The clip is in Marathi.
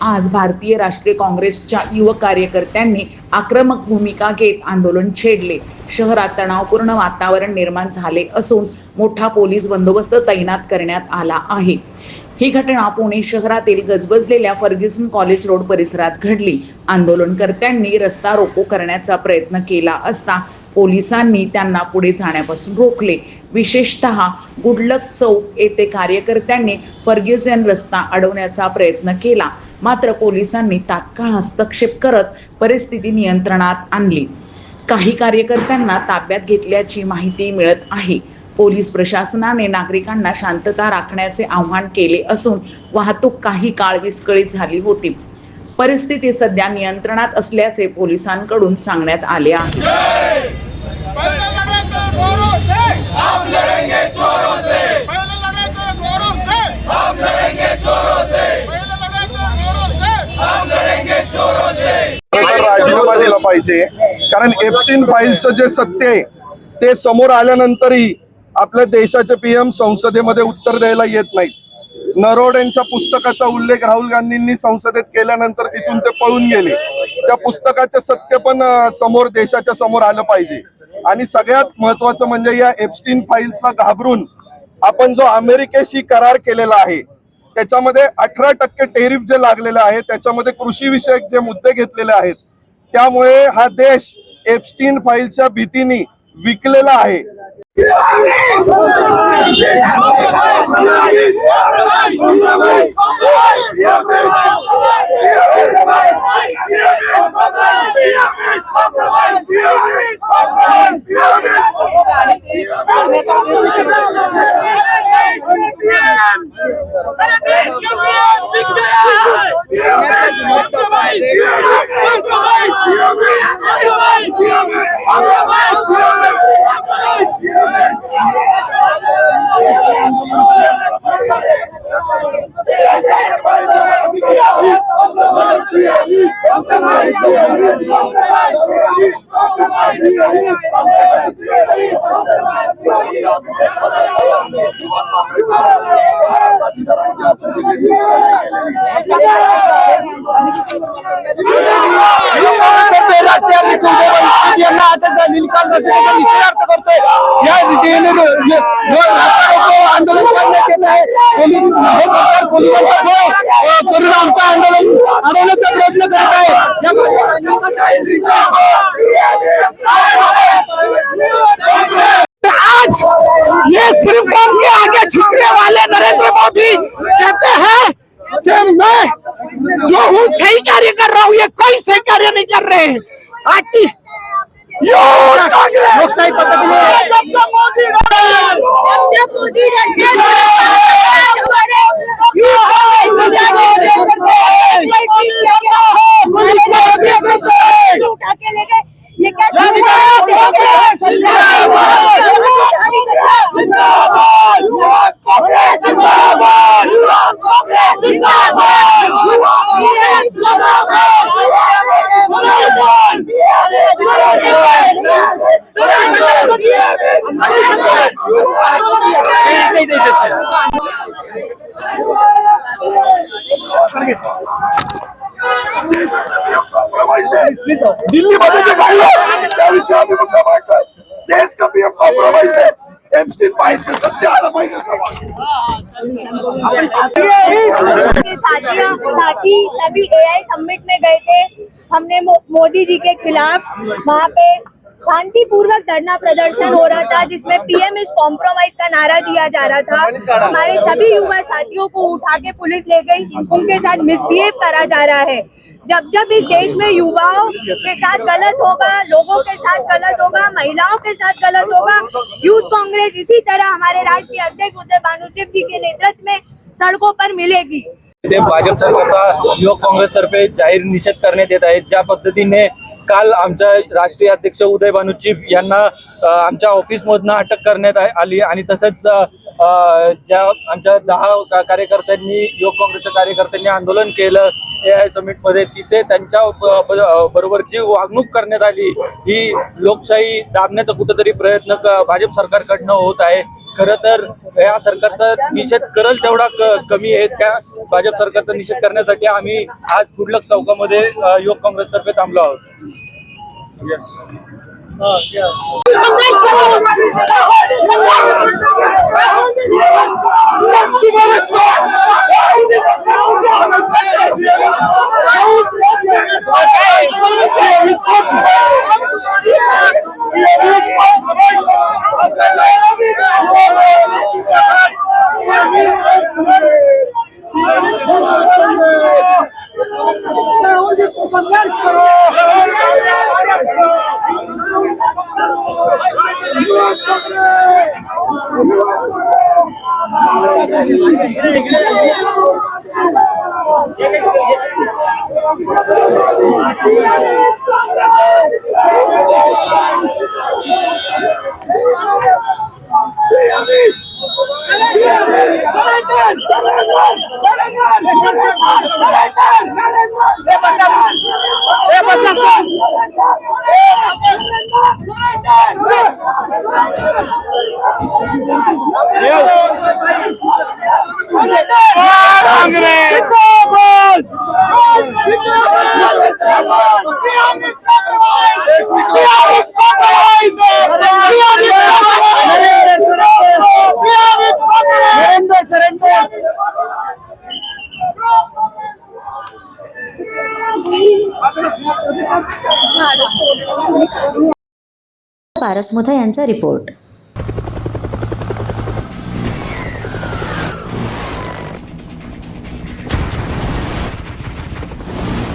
आज भारतीय राष्ट्रीय काँग्रेसच्या युवक कार्यकर्त्यांनी आक्रमक भूमिका घेत आंदोलन छेडले। शहरात तणावपूर्ण वातावरण निर्माण झाले असून मोठा पोलीस बंदोबस्त तैनात करण्यात आला आहे। ही घटना पुणे शहरातील गजबजलेल्या फर्ग्युसन कॉलेज रोड परिसरात घडली। आंदोलनकर्त्यांनी रस्ता रोको करण्याचा प्रयत्न केला असता पोलिसांनी त्यांना पुढे जाण्यापासून रोखले। विशेषतः गुडलक चौक येथे कार्यकर्त्यांनी फर्ग्युसन रस्ता अडवण्याचा प्रयत्न केला, मात्र पोलिसांनी तात्काळ हस्तक्षेप करत परिस्थिती नियंत्रणात आणली। काही कार्यकर्त्यांना ताब्यात घेतल्याची माहिती मिळत आहे। पोलीस प्रशासनाने नागरिकांना शांतता राखण्याचे आवाहन केले असून वाहतूक काही काळ विस्कळीत झाली होती। परिस्थिती सध्या नियंत्रणात असल्याचे पोलिसांकडून सांगण्यात आले आहे। राजीनामा दिला पाहिजे, कारण एप्स्टीन फाईल्सचं जे सत्य आहे ते समोर आल्यानंतरही आपल्या देशाचे पीएम संसदेमध्ये उत्तर द्यायला येत नाहीत। नरवडेंच्या पुस्तकाचा उल्लेख राहुल गांधींनी संसदेत केल्यानंतर तिथून ते पळून गेले। त्या पुस्तकाचे सत्य पण समोर देशाच्या समोर आलं पाहिजे। आणि सगळ्यात महत्वाचं म्हणजे या एप्स्टीन फाईल्सला घाबरून आपण जो अमेरिकेशी करार केलेला आहे त्याच्यामध्ये 18% टेरिफ जे लागलेले आहे, त्याच्यामध्ये कृषी विषयक जे मुद्दे घेतलेले आहेत, त्यामुळे हा देश एप्स्टीन फाईलच्या भीतीने विकलेला आहे। आज ये सिर्फ उनके आगे झुकने वाले नरेंद्र मोदी कहते हैं कि मैं जो हूँ सही कार्य कर रहा हूँ, ये कोई सही कार्य नहीं कर रहे हैं। लोकशाही ये क्या दिल्ली मध्ये जे घडलं त्याविषयी आम्ही मुद्दा मांडतोय। देश का पीएम कॉम्प्रोमाइज है, एप्स्टीन फाइल से सत्य आना पाहिजे समाज। साथी सभी एआई समिट में गए थे। हमने मोदी जी के खिलाफ वहाँ पे शांतिपूर्वक धरना प्रदर्शन हो रहा था, जिसमें पीएम इज कॉम्प्रोमाइज का नारा दिया जा रहा था। हमारे सभी युवा साथियों को उठा के पुलिस ले गई, उनके साथ मिसबिहेव करा जा रहा है। जब जब इस देश में युवाओं के साथ गलत होगा, लोगों के साथ गलत होगा, महिलाओं के साथ गलत होगा, यूथ कांग्रेस इसी तरह हमारे राष्ट्रीय अध्यक्ष उदय भानुशिव जी के नेतृत्व में सड़कों पर मिलेगी। भाजप सरकारचा युवक काँग्रेस तर्फे जाहीर निषेध करण्यात येत आहे। ज्या पद्धतीने काल आमच्या राष्ट्रीय अध्यक्ष उदय भानुशिव यांना आमच्या ऑफिसमधून अटक करण्यात आली आणि तसंच ज्या आमच्या 10 कार्यकर्त्यांनी युवक काँग्रेसच्या कार्यकर्त्यांनी आंदोलन केलं एआय समिट मध्ये, तिथे त्यांच्या बरोबर जी वागणूक करण्यात आली ही लोकशाही दाबण्याचा कुठेतरी प्रयत्न भाजप सरकारकडनं होत आहे। खरं तर या सरकारचा निषेध करल तेवढा कमी आहे. त्या भाजप सरकारचा निषेध करण्यासाठी आम्ही आज गुडलक चौकामध्ये युवक काँग्रेसतर्फे थांबलो आहोत. पारसमुथा यांचा रिपोर्ट.